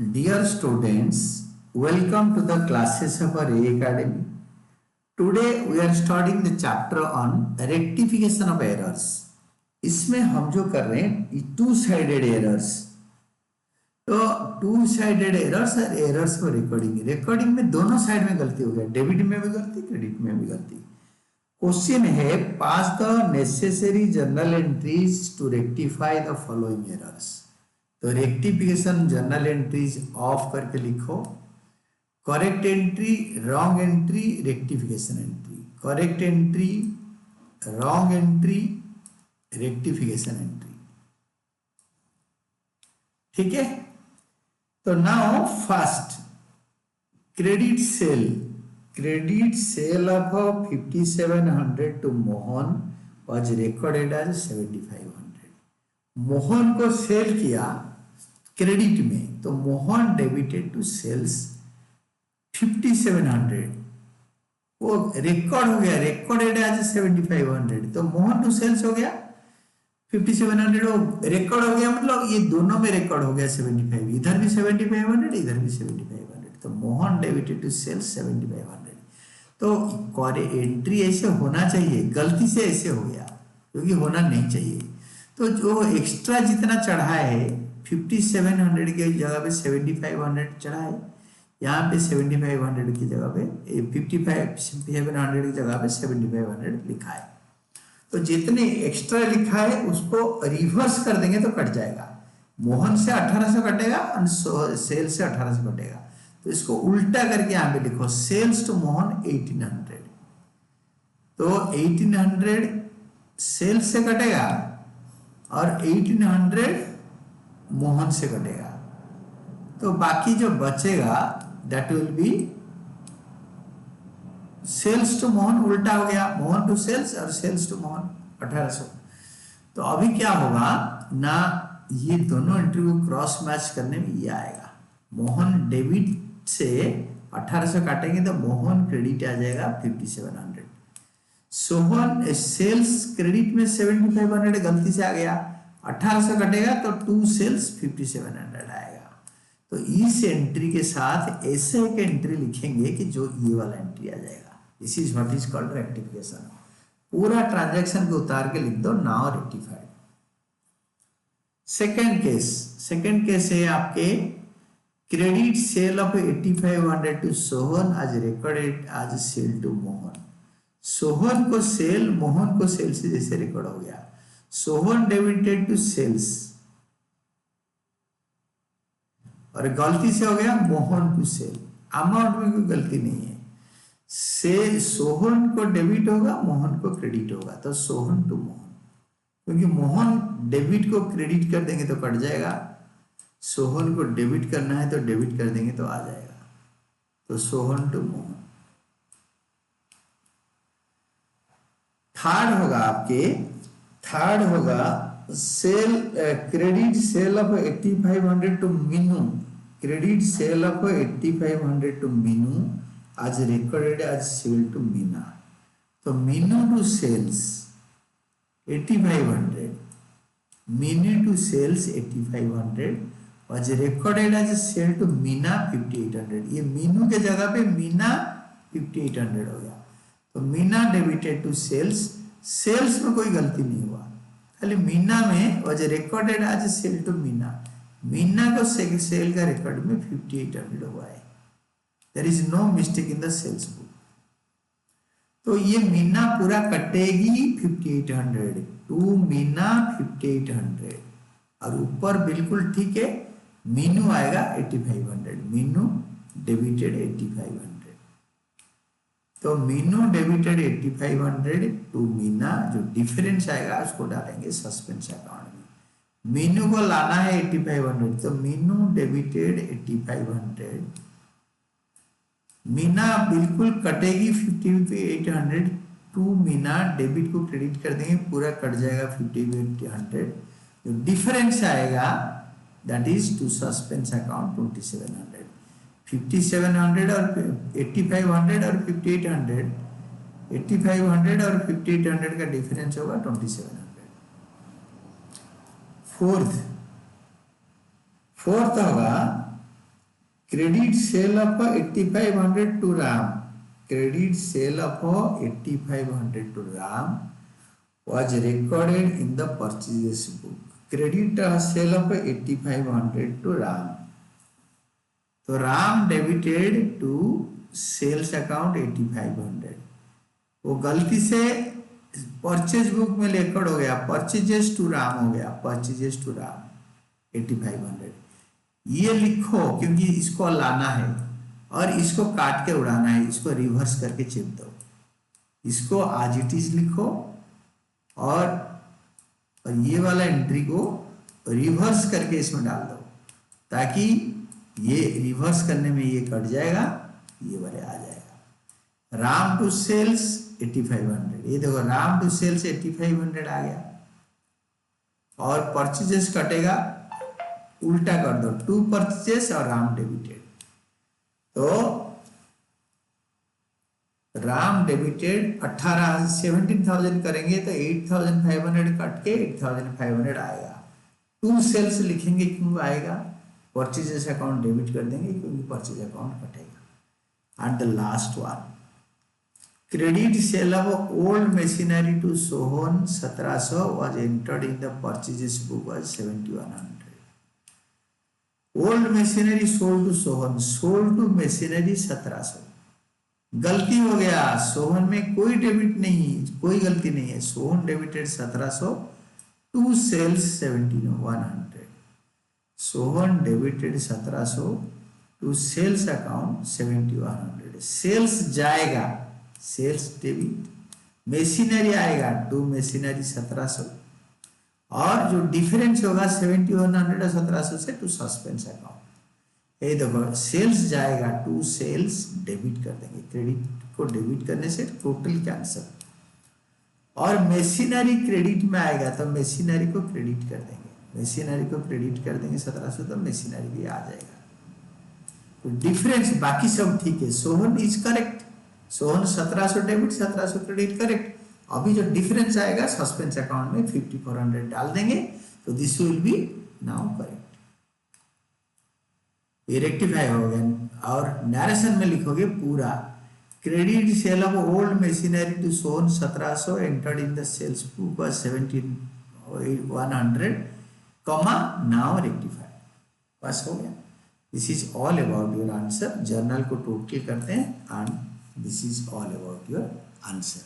Dear students, welcome to the classes of our A Academy. Today we are starting the chapter on rectification of errors. इसमें हम जो कर रहे हैं two sided errors. तो two sided errors और errors को रिकॉर्डिंग में दोनों साइड में गलती हो गया, डेबिट में भी गलती, क्रेडिट में भी गलती. क्वेश्चन है pass the necessary journal entries to rectify the following errors. तो रेक्टिफिकेशन जर्नल एंट्रीज ऑफ करके लिखो. Correct entry, wrong entry, rectification entry. Correct entry, wrong entry, rectification entry. ठीक है. तो now first credit sale of 5700 to Mohan was recorded as 7500. Mohan को sale किया credit में, तो मोहन डेबिटेड टू सेल्स 5700. वो रिकॉर्ड हो गया, रिकॉर्डेड एज 7500. तो मोहन टू सेल्स हो गया 5700. वो रिकॉर्ड हो गया, मतलब ये दोनों में रिकॉर्ड हो गया 75. इधर भी 7500, इधर भी 7500. तो मोहन डेबिटेड टू सेल्स 7500. तो एंट्री ऐसे होना चाहिए, गलती से ऐसे हो गया क्योंकि होना नहीं चाहिए. तो जो एक्स्ट्रा जितना चढ़ा है 5700 की जगह पे 7500 चढ़ा है, यहाँ पे 7500 की जगह पे 5700 की जगह पे 7500 लिखा है. तो जितने एक्स्ट्रा लिखा है उसको रिवर्स कर देंगे तो कट जाएगा. मोहन से 1800 कटेगा और सेल से 1800 कटेगा. तो इसको उल्टा करके यहाँ पे लिखो, सेल्स टू मोहन 1800. तो 1800 सेल से कटेगा और 1800 मोहन से कटेगा. तो बाकी जो बचेगा that will be sales to Mohan. उल्टा हो गया, मोहन टू सेल्स और सेल्स टू मोहन 1800. तो अभी क्या होगा ना, ये दोनों एंट्री को क्रॉस मैच करने में ये आएगा. मोहन डेबिट से 1800 काटेंगे तो मोहन क्रेडिट आ जाएगा 5700. सोहन सेल्स क्रेडिट में 7500 गलती से आ गया, 1800 कटेगा तो टू सेल्स 5700 आएगा. तो इस एंट्री के साथ ऐसे एक एंट्री लिखेंगे कि जो ये वाला एंट्री आ जाएगा. This is what is called rectification. पूरा ट्रांजैक्शन को उतार के लिख दो, नाउ रेक्टिफाइड. सेकंड केस है आपके credit sale of 8500 to Sohan आज रिकॉर्डेड आज सेल टू मोहन. सोहन को सेल, मोहन को सेल से जैसे रिकॉर्ड हो गया. सोहन डेबिटेड टू सेल्स और गलती से हो गया मोहन टू सेल. अमाउंट में कोई गलती नहीं है. से सोहन को डेबिट होगा, मोहन को क्रेडिट होगा. तो सोहन टू मोहन, क्योंकि मोहन डेबिट को क्रेडिट कर देंगे तो कट जाएगा, सोहन को डेबिट करना है तो डेबिट कर देंगे तो आ जाएगा. तो सोहन टू मोहन. थर्ड होगा sale credit sale of 8500 to Meenu. Credit sale of 8500 to Meenu आज रिकॉर्डेड आज सेल टू मीना. तो Meenu to sales 8500, Meenu to sales 8500 आज रिकॉर्डेड आज सेल टू मीना 5800. ये मीनू के जगह पे मीना 5800 हो गया. तो Meena debited to sales. Sales में कोई गलती नहीं हुआ, खाली मीना में वजह रिकॉर्डेड आज सेल टू मीना. मीना को सेल का रिकॉर्ड में 5800 हुआ है. There is no mistake in the sales book. तो ये मीना पूरा कटेगी 5800 टू मीना 5800 और ऊपर बिल्कुल ठीक है मीनू आएगा 8500. मीनू डेबिटेड 8500. तो मीनू डेबिटेड 8500 टू मीना. जो डिफरेंस आएगा उसको डालेंगे सस्पेंस अकाउंट में. मीनू को लाना है 8500, तो मीनू डेबिटेड 8500. मीना बिल्कुल कटेगी 5800 टू मीना. डेबिट को क्रेडिट कर देंगे, पूरा कट जाएगा 5800. जो डिफरेंस आएगा that is to suspense account 2700. 5700 और 8500 और 5800, 8500 और 5800 का डिफरेंस होगा 2700. फोर्थ होगा credit sale of 8500 to Ram. Credit sale of 8500 to Ram was recorded in the purchases book. Credit sale of 8500 to Ram. तो Ram debited to sales account 8500, वो गलती से परचेज बुक में रिकॉर्ड हो गया, परचेजेस टू राम हो गया, परचेजेस टू राम 8500। ये लिखो क्योंकि इसको लाना है और इसको काट के उड़ाना है, इसको रिवर्स करके चिप दो, इसको आज इट इज लिखो और ये वाला एंट्री को रिवर्स करके इसमें डाल दो, ताकि ये रिवर्स करने में ये कट जाएगा, ये वाले आ जाएगा। राम टू सेल्स 8500, ये देखो राम टू सेल्स 8500 आ गया और परचेजेस कटेगा, उल्टा कर दो, टू परचेजेस और राम डेबिटेड। तो राम डेबिटेड 17,000 करेंगे तो 8,500 कट के 8,500 आएगा। टू सेल्स लिखेंगे क्यों आएगा, परचेजेस अकाउंट डेबिट कर देंगे क्योंकि परचेज अकाउंट कटेगा। And the last one, credit sale of old machinery to Sohan 1700 was entered in the purchases book was 7100। Old machinery sold to Sohan, sold to machinery 1700, गलती हो गया, सोहन में कोई डेबिट नहीं, कोई गलती नहीं है, Sohan debited 1700 to sales 7100, Sohan debited 1700 to sales account 7100। Sales जाएगा, सेल्स डेबिट, मशीनरी आएगा टू मशीनरी 1700 और जो डिफरेंस होगा 7100 और 1700 से टू सस्पेंस अकाउंट। ये देखो सेल्स जाएगा टू सेल्स डेबिट कर देंगे, क्रेडिट को डेबिट करने से टोटल कैंसल, और मशीनरी क्रेडिट में आएगा तो मशीनरी को क्रेडिट कर देंगे, मशीनरी को क्रेडिट कर देंगे 1700 तो मशीनरी भी आ जाएगा। तो डिफरेंस बाकी सब ठीक है, Sohan is correct, Sohan 1700 debit 1700 credit correct. अभी जो डिफरेंस आएगा सस्पेंस अकाउंट में 5400 डाल देंगे तो this will be now correct, ये रेक्टिफाई हो गया। और नरेशन में लिखोगे पूरा, credit sale of old machinery to Sohan 1700 entered in the sales book was 7100 comma now rectify, बस हो गया। This is all about your answer. Journal को टोटल करते हैं and this is all about your answer.